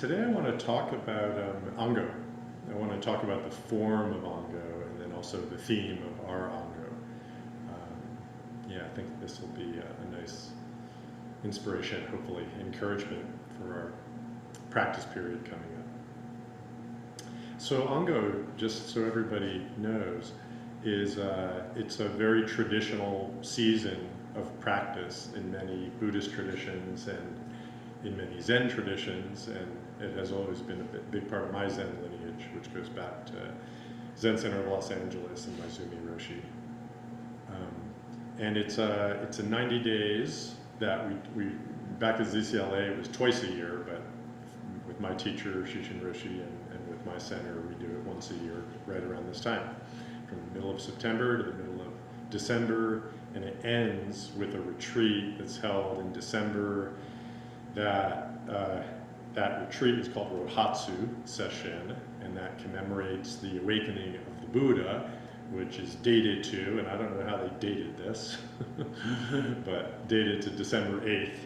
Today I want to talk about Ango. I want to talk about the form of Ango and then also the theme of our Ango. Yeah, I think this will be a nice inspiration, hopefully encouragement for our practice period coming up. So Ango, just so everybody knows, is it's a very traditional season of practice in many Buddhist traditions and in many Zen traditions, and it has always been a big part of my Zen lineage, which goes back to Zen Center of Los Angeles and Maezumi Roshi. And it's a 90 days that we back at ZCLA, it was twice a year, but with my teacher, Shishin Roshi, and with my center, we do it once a year, right around this time, from the middle of September to the middle of December, and it ends with a retreat that's held in December. That retreat is called Rohatsu Session, and that commemorates the awakening of the Buddha, which is dated to, and I don't know how they dated this, but dated to December 8th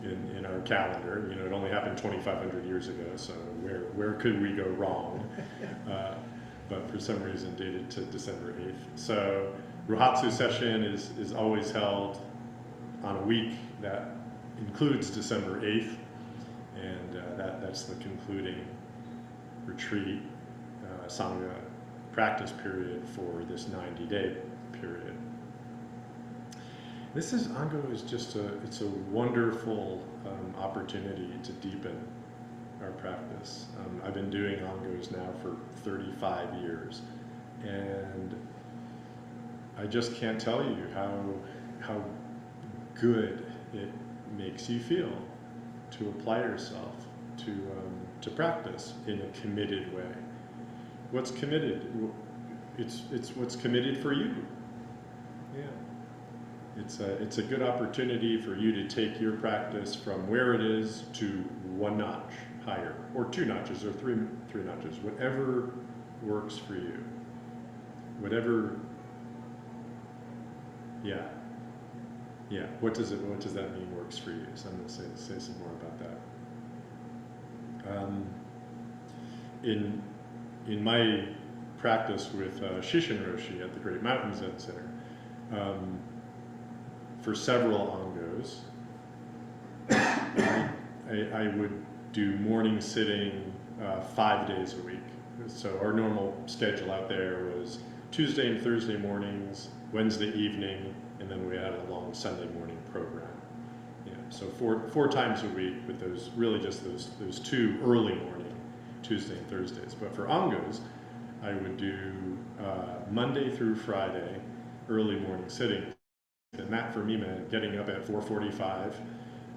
in our calendar. You know, it only happened 2,500 years ago, so where could we go wrong? But for some reason dated to December 8th. So Rohatsu Session is always held on a week that includes December 8th, and that's the concluding retreat, Sangha practice period for this 90-day period. This is, Ango is just it's a wonderful opportunity to deepen our practice. I've been doing Angos now for 35 years, and I just can't tell you how good it makes you feel to apply yourself to practice in a committed way. What's committed? It's what's committed for you. Yeah, it's a good opportunity for you to take your practice from where it is to one notch higher, or 2 notches, or three notches, whatever works for you. Whatever. Yeah. Yeah, what does that mean works for you? So I'm going to say some more about that. In my practice with Shishin Roshi at the Great Mountain Zen Center, for several Angos, I would do morning sitting 5 days a week. So our normal schedule out there was Tuesday and Thursday mornings, Wednesday evening, and then we had a long Sunday morning program. Yeah, so four times a week with those, really just those 2 early morning, Tuesday and Thursdays. But for Angos, I would do Monday through Friday, early morning sitting. And that for me meant getting up at 4:45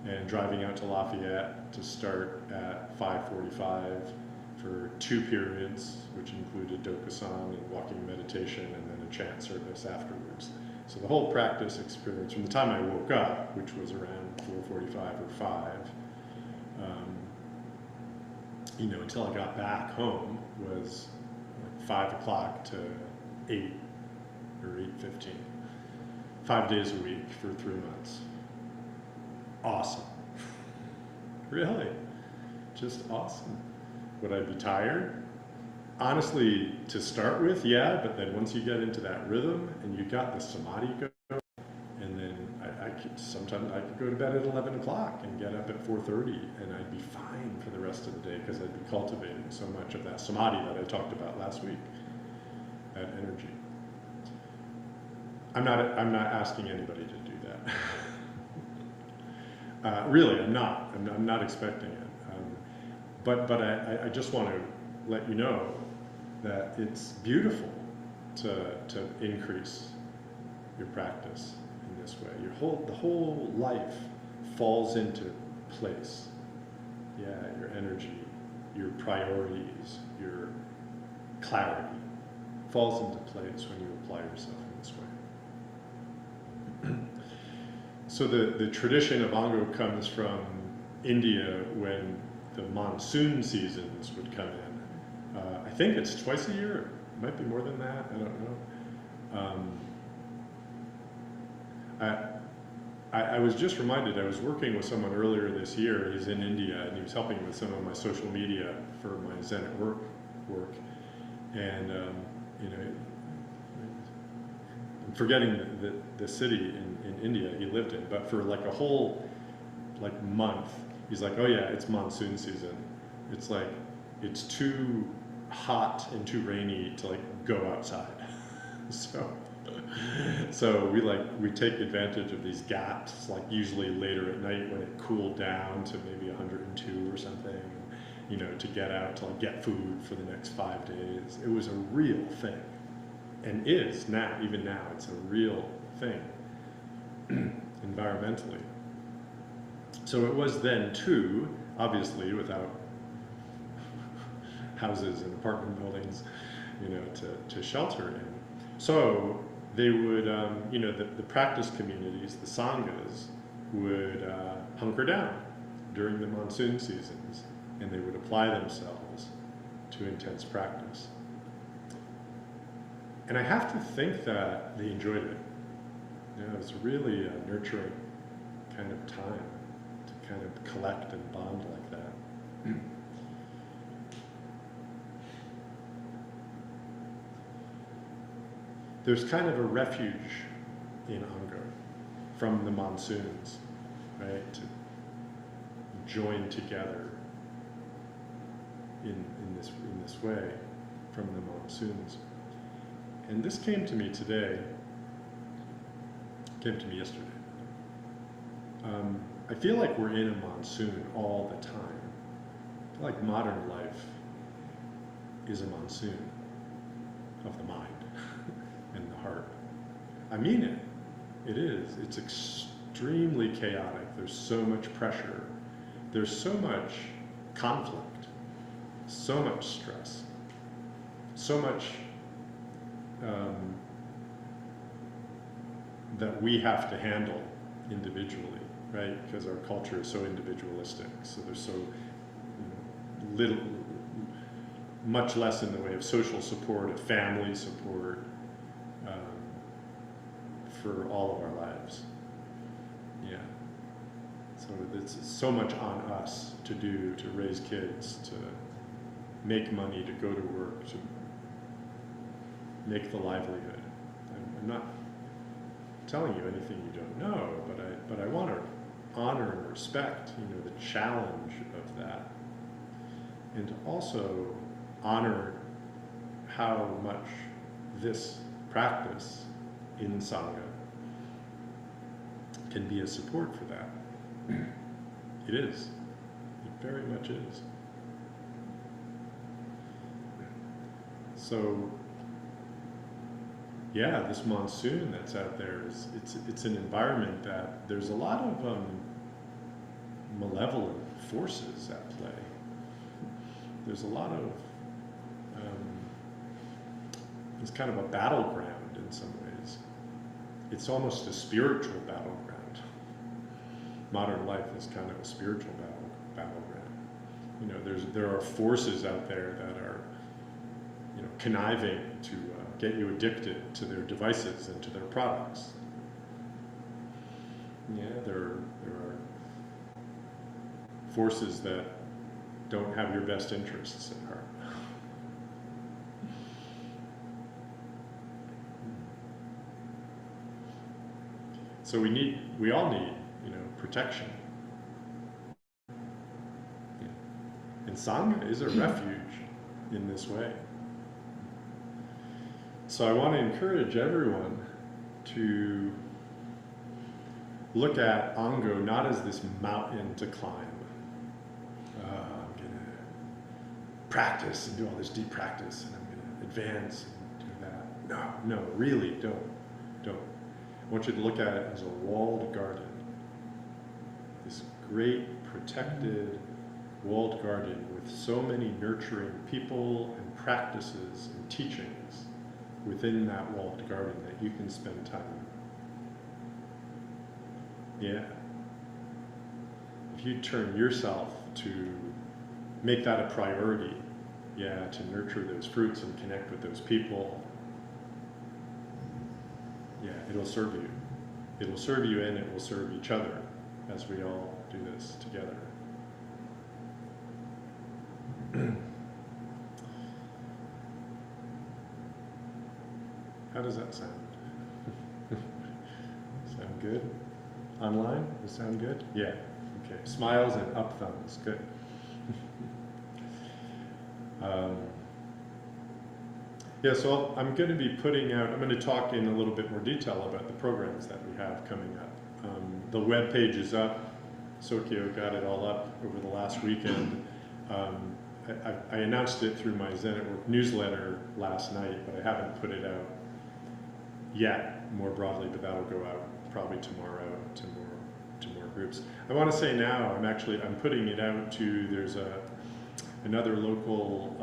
and driving out to Lafayette to start at 5:45 for 2 periods, which included dokusan and walking meditation, and then a chant service afterwards. So the whole practice experience, from the time I woke up, which was around 4:45 or 5, until I got back home, was like 5 o'clock to 8 or 8:15. 5 days a week for 3 months. Awesome. Really, just awesome. Would I be tired? Honestly, to start with, yeah, but then once you get into that rhythm and you got the samadhi going, and then sometimes I could go to bed at 11 o'clock and get up at 4:30, and I'd be fine for the rest of the day because I'd be cultivating so much of that samadhi that I talked about last week, that energy. I'm not asking anybody to do that. Really, I'm not. I'm not expecting it. But I just want to let you know that it's beautiful to increase your practice in this way. The whole life falls into place. Yeah, your energy, your priorities, your clarity falls into place when you apply yourself in this way. So the tradition of Ango comes from India when the monsoon seasons would come in. I think it's twice a year. It might be more than that. I don't know. I was just reminded, I was working with someone earlier this year. He's in India, and he was helping with some of my social media for my Zen at work. And you know, I'm forgetting the city in India he lived in, but for like a whole like month, he's like, oh yeah, it's monsoon season. It's like, it's too hot and too rainy to like go outside. So we take advantage of these gaps, like usually later at night when it cooled down to maybe 102 or something, you know, to get out to like get food for the next 5 days. It was a real thing, and is now, even now, it's a real thing environmentally. So it was then too, obviously without houses and apartment buildings, you know, to shelter in. So they would, you know, the practice communities, the sanghas, would hunker down during the monsoon seasons, and they would apply themselves to intense practice. And I have to think that they enjoyed it. You know, it was really a nurturing kind of time to kind of collect and bond like that. There's kind of a refuge in Ango from the monsoons, right? To join together in this way from the monsoons. And this came to me today, came to me yesterday. I feel like we're in a monsoon all the time. I feel like modern life is a monsoon of the mind and the heart. I mean it. It is. It's extremely chaotic. There's so much pressure. There's so much conflict, so much stress, so much that we have to handle individually, right? Because our culture is so individualistic. So there's so little, much less in the way of social support, of family support, for all of our lives. Yeah. So it's so much on us to do, to raise kids, to make money, to go to work, to make the livelihood. I'm not telling you anything you don't know, but I want to honor and respect, you know, the challenge of that, and to also honor how much this practice in Sangha can be a support for that. It is. It very much is. So, yeah, this monsoon that's out there it's an environment that there's a lot of malevolent forces at play. There's a lot of it's kind of a battleground in some ways. It's almost a spiritual battleground. Modern life is kind of a spiritual battleground. You know, there are forces out there that are, you know, conniving to get you addicted to their devices and to their products. Yeah, there are forces that don't have your best interests at heart. So we all need, you know, protection. Yeah. And Sangha is a refuge in this way. So I want to encourage everyone to look at Ango not as this mountain to climb. I'm going to practice and do all this deep practice, and I'm going to advance and do that. No, really, don't. I want you to look at it as a walled garden. This great, protected, walled garden with so many nurturing people and practices and teachings within that walled garden that you can spend time in. Yeah. If you turn yourself to make that a priority, yeah, to nurture those fruits and connect with those people, yeah, it'll serve you. it'll serve you and it will serve each other as we all do this together. How does that sound? Sound good? Online? Does it sound good? Yeah. Okay. Smiles and up thumbs. Good. Yeah, so I'm going to be I'm going to talk in a little bit more detail about the programs that we have coming up. The web page is up. Sokyo got it all up over the last weekend. I announced it through my Zen at Work newsletter last night, but I haven't put it out yet more broadly, but that'll go out probably tomorrow to more groups. I want to say now, I'm putting it out to, there's another local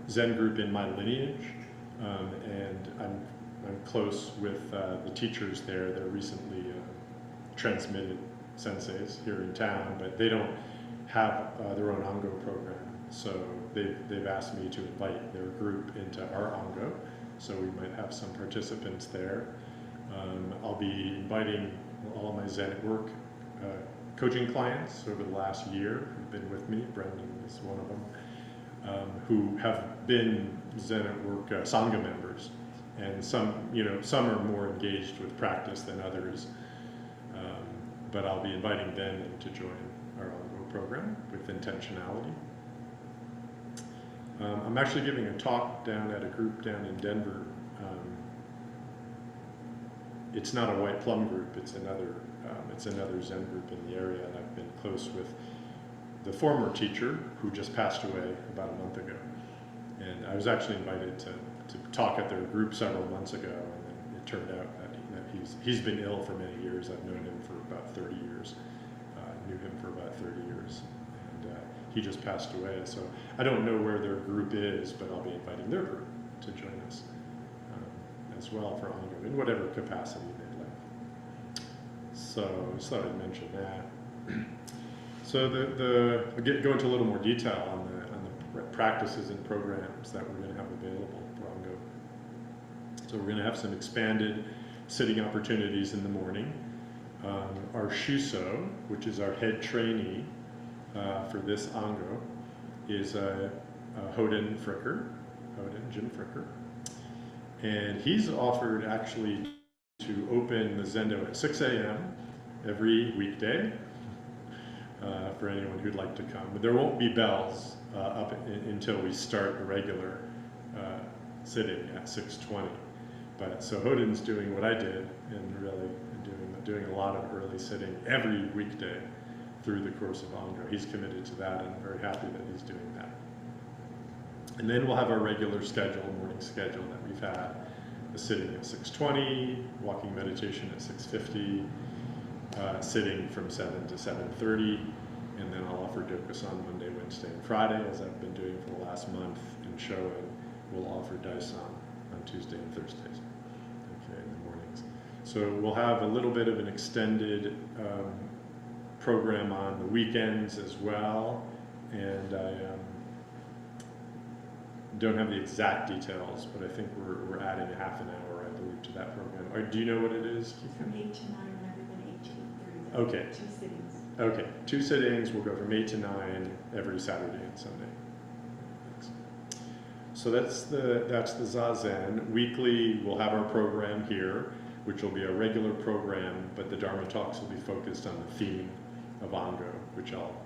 Zen group in my lineage, and I'm close with the teachers there. They're recently transmitted senseis here in town, but they don't have their own Ango program. So they've asked me to invite their group into our Ango, so we might have some participants there. I'll be inviting all of my Zen at Work coaching clients over the last year who've been with me. Brendan is one of them, who have been Zen at Work Sangha members, and some are more engaged with practice than others. But I'll be inviting them to join our Ango program with intentionality. I'm actually giving a talk down at a group down in Denver. It's not a white plum group, it's another Zen group in the area, and I've been close with the former teacher who just passed away about a month ago. And I was actually invited to talk at their group several months ago, and then it turned out that he's been ill for many years. I've known him for about 30 years. Knew him for about 30 years. And he just passed away. So I don't know where their group is, but I'll be inviting their group to join us as well for Ango in whatever capacity they'd like. So I just thought I'd mention that. So I'll go into a little more detail on the practices and programs that we're going to have available for Ango. So we're going to have some expanded sitting opportunities in the morning. Our Shuso, which is our head trainee for this Ango, is Jim Fricker. And he's offered actually to open the Zendo at 6 a.m. every weekday for anyone who'd like to come. But there won't be bells until we start a regular sitting at 6:20. But so Hodin's doing what I did, and really doing a lot of early sitting every weekday through the course of Ango. He's committed to that, and I'm very happy that he's doing that. And then we'll have our regular morning schedule that we've had: a sitting at 6:20, walking meditation at 6:50, sitting from 7 to 7:30, and then I'll offer Dokusan Monday, Wednesday, and Friday, as I've been doing for the last month, and Shoin will offer Daisan on Tuesday and Thursdays, okay, in the mornings. So we'll have a little bit of an extended program on the weekends as well, and I don't have the exact details, but I think we're adding a half an hour, I believe, to that program. Do you know what it is? From 8 to 9, rather than 8 to 8:30. Okay. 2 sittings. Okay, 2 sittings. We'll go from 8 to 9 every Saturday and Sunday. Thanks. So that's the Zazen. Weekly, we'll have our program here, which will be a regular program, but the Dharma talks will be focused on the theme of Ango, which I'll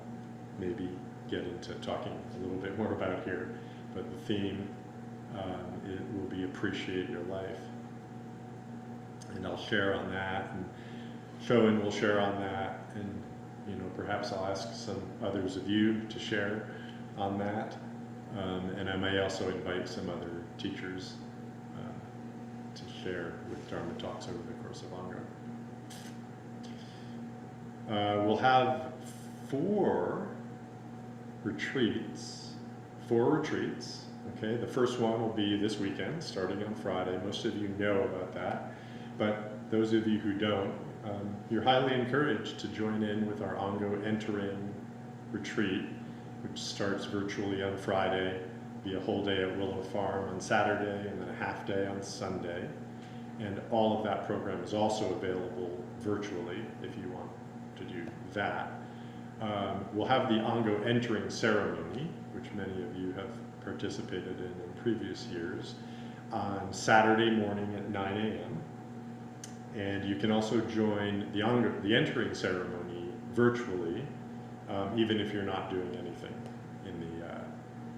maybe get into talking a little bit more about here. But the theme it will be Appreciate Your Life. And I'll share on that, and Shoin will share on that, and perhaps I'll ask some others of you to share on that. And I may also invite some other teachers to share with Dharma talks over the course of Ango. We'll have 4 retreats. Okay, the first one will be this weekend, starting on Friday. Most of you know about that, but those of you who don't, you're highly encouraged to join in with our Ango Entering retreat, which starts virtually on Friday, be a whole day at Willow Farm on Saturday, and then a half day on Sunday. And all of that program is also available virtually if you want to do that. We'll have the Ango entering ceremony, which many of you have participated in previous years, on Saturday morning at 9 a.m. And you can also join the entering ceremony virtually, even if you're not doing anything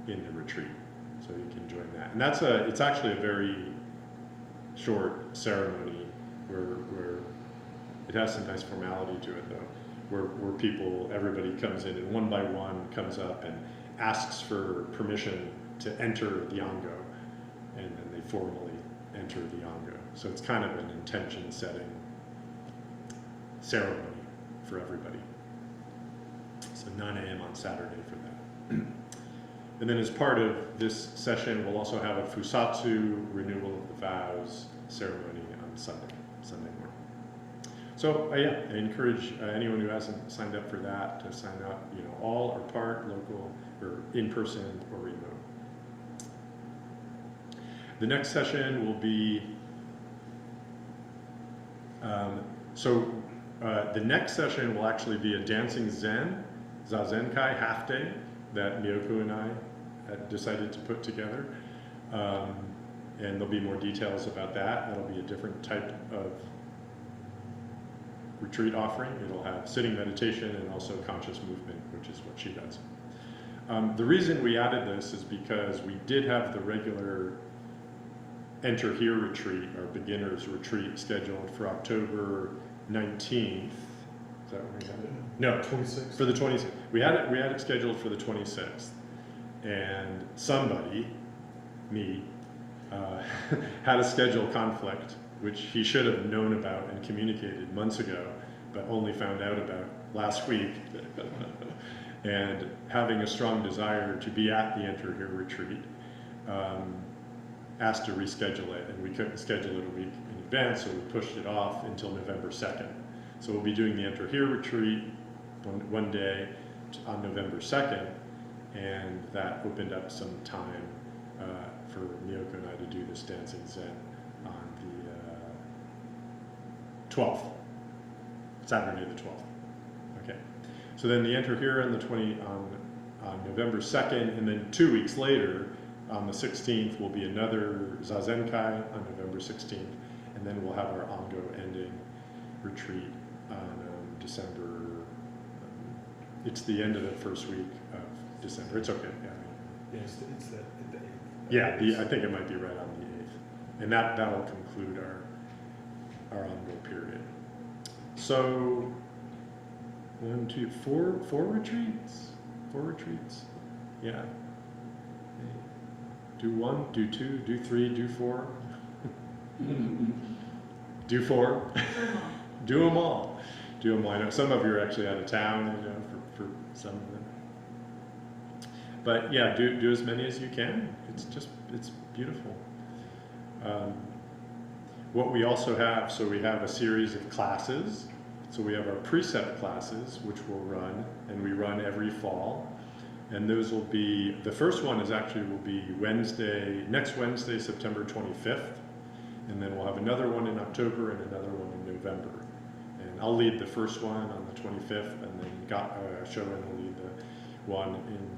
in the retreat. So you can join that. And it's actually a very short ceremony where it has some nice formality to it though, where everybody comes in and one by one comes up and asks for permission to enter the Ango, and then they formally enter the Ango. So it's kind of an intention setting ceremony for everybody. So 9 a.m. on Saturday for that. And then as part of this session, we'll also have a Fusatsu, renewal of the vows ceremony on Sunday morning. So yeah, I encourage anyone who hasn't signed up for that to sign up, all or part, local, or in person or remote. The next session will be, the next session will actually be a dancing Zen, Zazenkai half day that Miyoko and I had decided to put together. And there'll be more details about that. That'll be a different type of retreat offering. It'll have sitting meditation and also conscious movement, which is what she does. The reason we added this is because we did have the regular Enter Here retreat, our beginners retreat, scheduled for October 19th. Is that when we had it? No, 26th. For the 26th. We had it scheduled for the 26th. And somebody, me, had a schedule conflict, which he should have known about and communicated months ago, but only found out about last week. And having a strong desire to be at the Enter Here retreat, asked to reschedule it, and we couldn't schedule it a week in advance, so we pushed it off until November 2nd. So we'll be doing the Enter Here retreat one day on November 2nd, and that opened up some time for Miyoko and I to do this dancing Zen on the 12th, Saturday the 12th. Okay, so then the Enter Here on on November 2nd, and then 2 weeks later, on the 16th, will be another Zazenkai on November 16th, and then we'll have our Ango ending retreat on December. It's the end of the first week of December. It's okay. Yeah, Yes, it's the 8th. yeah. I think it might be right on the 8th, and that'll conclude our Ango period. So 1, 2, 4 retreats. 4 retreats. Yeah. Do 1, do 2, do 3, do 4. Do 4. Do them all. Do them all. I know some of you are actually out of town, for some of them. But yeah, do as many as you can. It's beautiful. What we also have, so we have a series of classes. So we have our precept classes, which we'll run, and we run every fall. And those will be, the first one will be next Wednesday, September 25th. And then we'll have another one in October and another one in November. And I'll lead the first one on the 25th, and then Shorin will lead the one in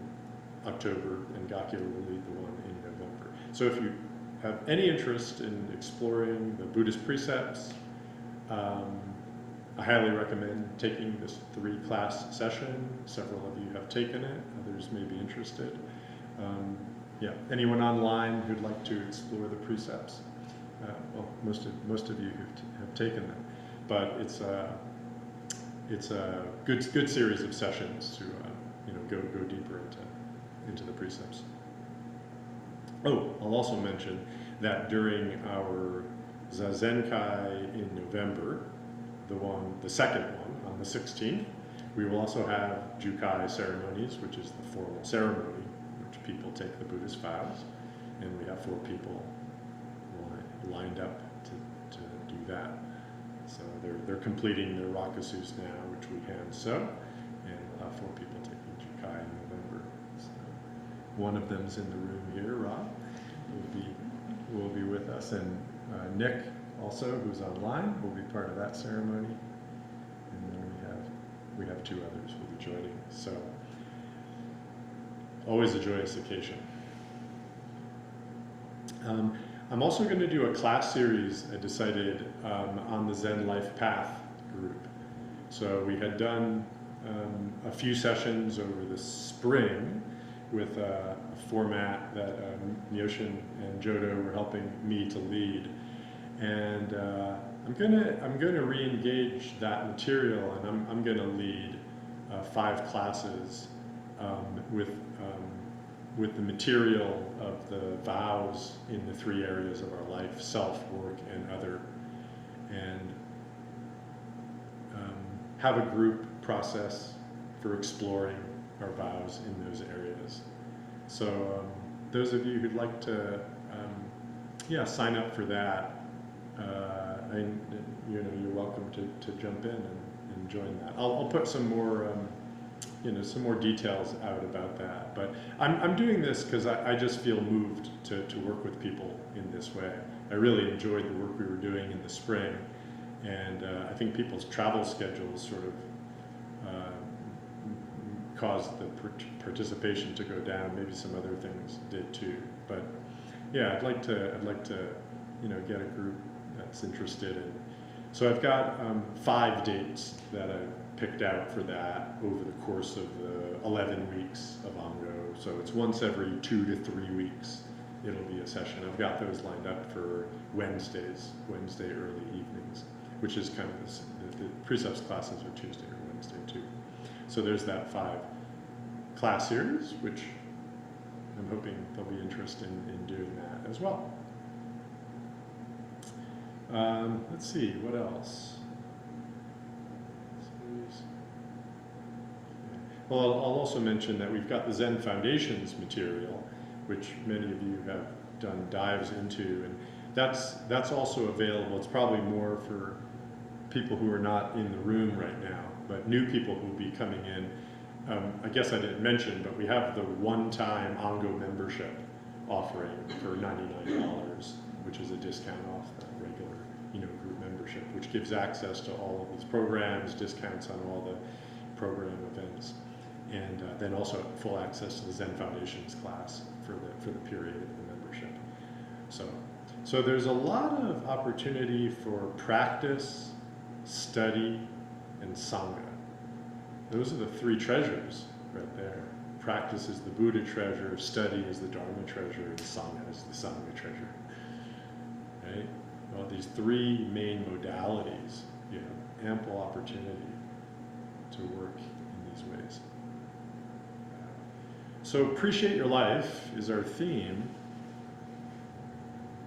October, and Gakyo will lead the one in November. So if you have any interest in exploring the Buddhist precepts, I highly recommend taking this 3-class session. Several of you have taken it, others may be interested. Yeah, anyone online who'd like to explore the precepts? Well, most of you have taken them, but it's a good series of sessions to go deeper into the precepts. Oh, I'll also mention that during our Zazenkai in November, the second one on the 16th, we will also have Jukai ceremonies, which is the formal ceremony, which people take the Buddhist vows, and we have 4 people lined up to do that. So they're completing their rakusus now, which we hand sew, and we'll have 4 people taking Jukai in November. So one of them's in the room here, Rob, will be with us, and Nick also, who's online, will be part of that ceremony. And then we have two others who will be joining. So, always a joyous occasion. I'm also going to do a class series, I decided, on the Zen Life Path group. So we had done a few sessions over the spring with a format that Myoshin and Gyodo were helping me to lead. And I'm gonna re-engage that material, and I'm gonna lead 5 classes with the material of the vows in the 3 areas of our life: self, work, and other, and have a group process for exploring our vows in those areas. So those of you who'd like to sign up for that, you're welcome to jump in and join that. I'll put some more some more details out about that. But I'm doing this because I just feel moved to work with people in this way. I really enjoyed the work we were doing in the spring, and I think people's travel schedules sort of caused the participation to go down. Maybe some other things did too. But yeah, I'd like to get a group that's interested in. So I've got 5 dates that I picked out for that over the course of the 11 weeks of Ango. So it's once every 2 to 3 weeks it'll be a session. I've got those lined up for Wednesday early evenings, which is kind of the precepts classes are Tuesday or Wednesday too. So there's that 5 class series, which I'm hoping there'll be interest in doing that as well. Let's see, what else? Well, I'll also mention that we've got the Zen Foundations material, which many of you have done dives into, and that's also available. It's probably more for people who are not in the room right now, but new people who will be coming in. I guess I didn't mention, but we have the one-time Ango membership offering for $99, which is a discount off the regular group membership, which gives access to all of these programs, discounts on all the program events, and then also full access to the Zen Foundations class for the period of the membership. So there's a lot of opportunity for practice, study, and Sangha. Those are the 3 treasures right there. Practice is the Buddha treasure, study is the Dharma treasure, and Sangha is the Sangha treasure. Right? Well, these 3 main modalities, you have ample opportunity to work in these ways. So appreciate your life is our theme.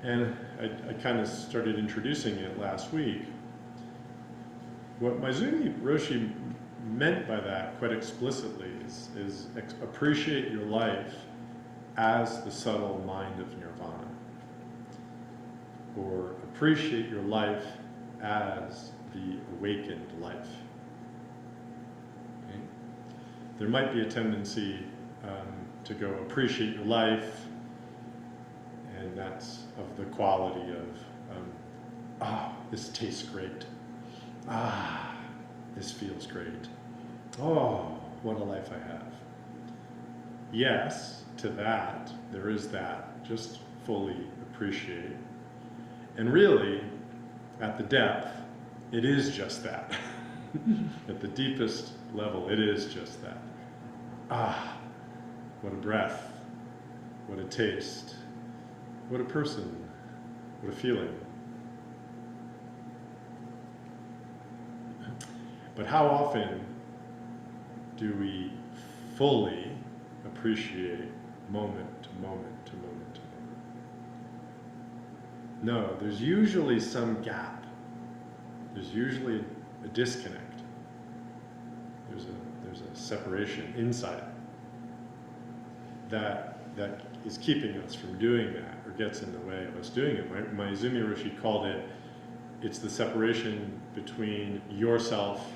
And I kind of started introducing it last week. What Maezumi Roshi meant by that quite explicitly is appreciate your life as the subtle mind of nirvana, or appreciate your life as the awakened life. Okay? There might be a tendency to go appreciate your life, and that's of the quality of this tastes great, this feels great, oh, what a life I have. Yes, to that, there is that, just fully appreciate. And really, at the depth, it is just that. At the deepest level, it is just that. What a breath, what a taste, what a person, what a feeling. But how often do we fully appreciate moment to moment to moment to moment? No, there's usually some gap. There's usually a disconnect. There's a separation inside that is keeping us from doing that, or gets in the way of us doing it. Maezumi Roshi called it, it's the separation between yourself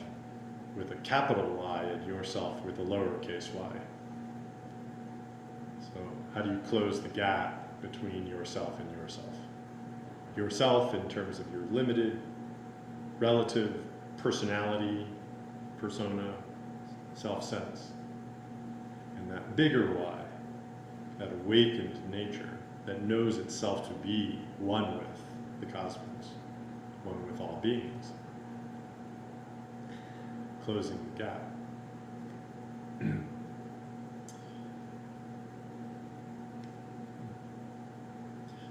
with a capital Y and yourself with a lowercase y. So how do you close the gap between yourself and yourself? yourself in terms of your limited, relative personality, persona, self-sense. And that bigger why, that awakened nature that knows itself to be one with the cosmos, one with all beings. Closing the gap.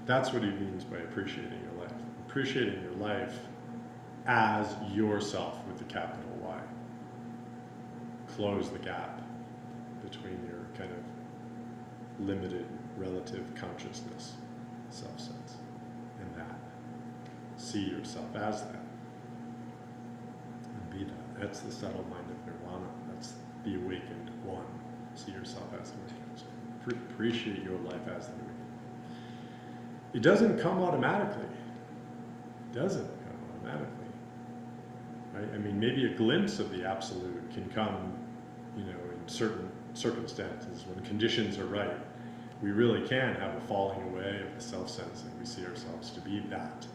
That's what he means by appreciating your life. Appreciating your life as yourself with the capital Y. Close the gap between your kind of limited relative consciousness, self-sense, and that. See yourself as that. And be that. That's the subtle mind of nirvana. That's the awakened one. See yourself as the awakened. Appreciate your life as the awakened. It doesn't come automatically. It doesn't come automatically. Right? I mean, maybe a glimpse of the absolute can come, in certain circumstances when conditions are right. We really can have a falling away of the self-sense and we see ourselves to be that.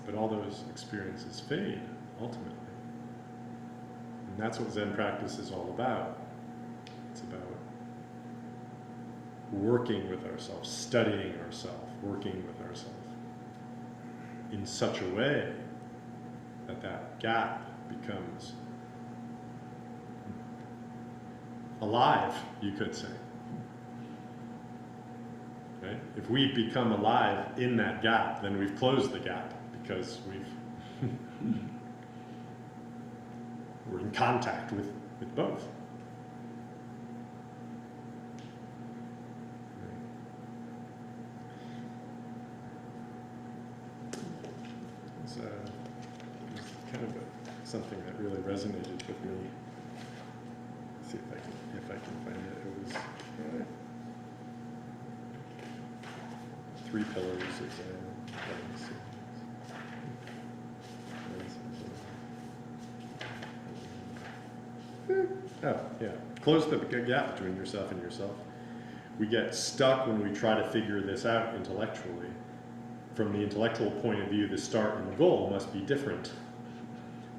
But all those experiences fade, ultimately. And that's what Zen practice is all about. It's about working with ourselves, studying ourselves, working with ourselves in such a way that that gap becomes alive, you could say. Right? If we become alive in that gap, then we've closed the gap because we're in contact with both. It's kind of something that really resonated with me. Let's see if I can find it. It was 3 pillars of Zen. Oh, yeah. Close the gap between yourself and yourself. We get stuck when we try to figure this out intellectually. From the intellectual point of view, the start and the goal must be different.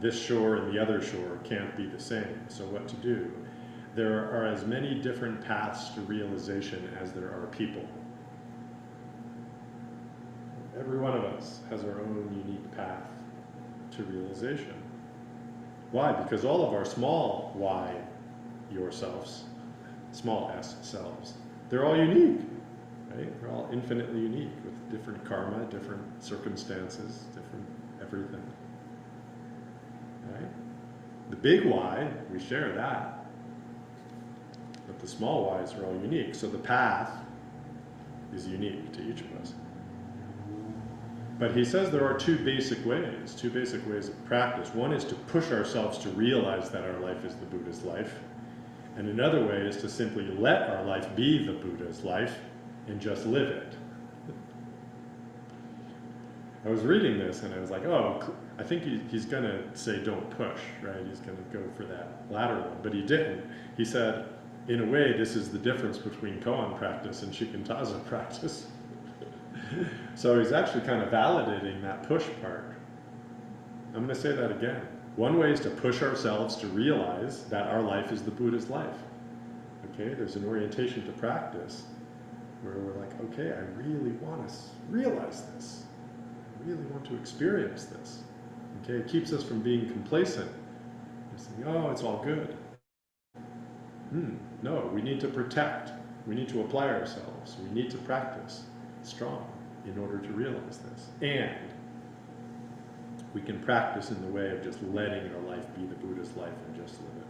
This shore and the other shore can't be the same. So what to do? There are as many different paths to realization as there are people. Every one of us has our own unique path to realization. Why? Because all of our small y yourselves, small s selves, they're all unique, right? They're all infinitely unique with different karma, different circumstances, different everything, right? The big Y, we share that, but the small y's are all unique. So the path is unique to each of us. But he says there are two basic ways of practice. One is to push ourselves to realize that our life is the Buddha's life. And another way is to simply let our life be the Buddha's life and just live it. I was reading this and I was like, oh, I think he's going to say don't push, right? He's going to go for that latter one. But he didn't. He said, in a way, this is the difference between koan practice and shikantaza practice. So he's actually kind of validating that push part. I'm going to say that again. One way is to push ourselves to realize that our life is the Buddha's life. Okay, there's an orientation to practice where we're like, okay, I really want to realize this. I really want to experience this. Okay, it keeps us from being complacent. We're saying, oh, it's all good. No, we need to protect. We need to apply ourselves. We need to practice strong in order to realize this. And we can practice in the way of just letting our life be the Buddha's life and just live it.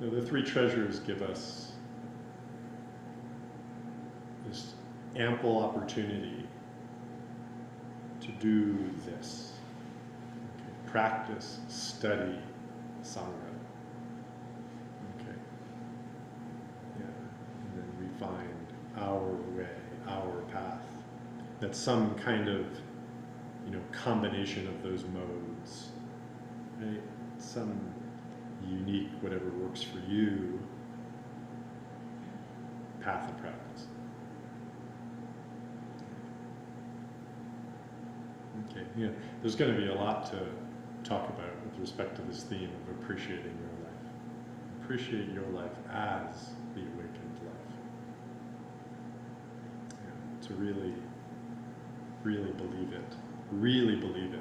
So the 3 treasures give us this ample opportunity to do this. Okay. Practice, study, sangha. Okay. Yeah. And then we find our way, our path. that's some kind of, combination of those modes, right? Some unique, whatever works for you, path of practice. Okay, yeah, there's going to be a lot to talk about with respect to this theme of appreciating your life. Appreciate your life as the awakened life. Yeah, to really, really believe it. Really believe it.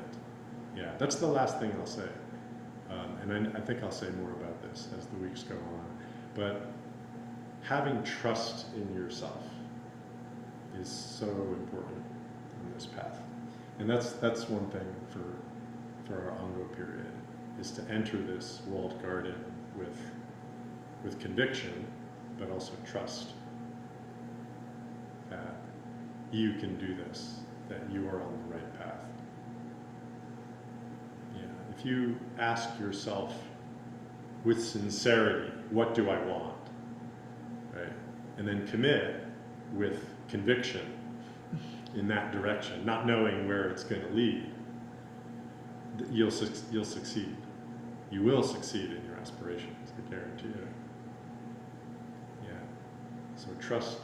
Yeah, that's the last thing I'll say. And I think I'll say more about this as the weeks go on. But having trust in yourself is so important in this path. And that's one thing for our Ango period, is to enter this walled garden with conviction, but also trust that you can do this, that you are on the right path. Yeah. If you ask yourself with sincerity, what do I want? Right? And then commit with conviction in that direction, not knowing where it's going to lead, you'll succeed. You will succeed in your aspirations, I guarantee it. Yeah. So trust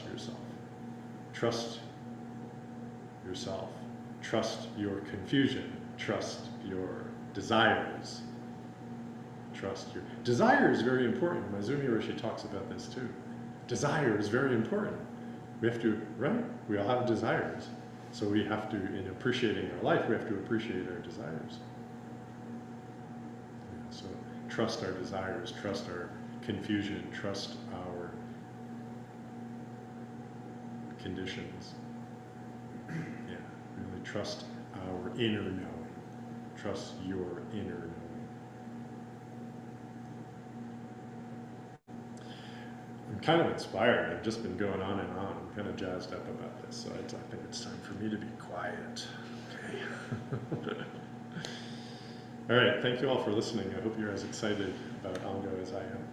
yourself. Trust yourself. Trust your confusion. Trust your desires. Trust your... Desire is very important. Maezumi Roshi talks about this too. Desire is very important. We have to, right? We all have desires. So we have to, in appreciating our life, we have to appreciate our desires. Yeah, so trust our desires, trust our confusion, trust our conditions. Yeah, really trust our inner knowing. Trust your inner knowing. I'm kind of inspired. I've just been going on and on. I'm kind of jazzed up about this, so I think it's time for me to be quiet. Okay. All right, thank you all for listening. I hope you're as excited about Ango as I am.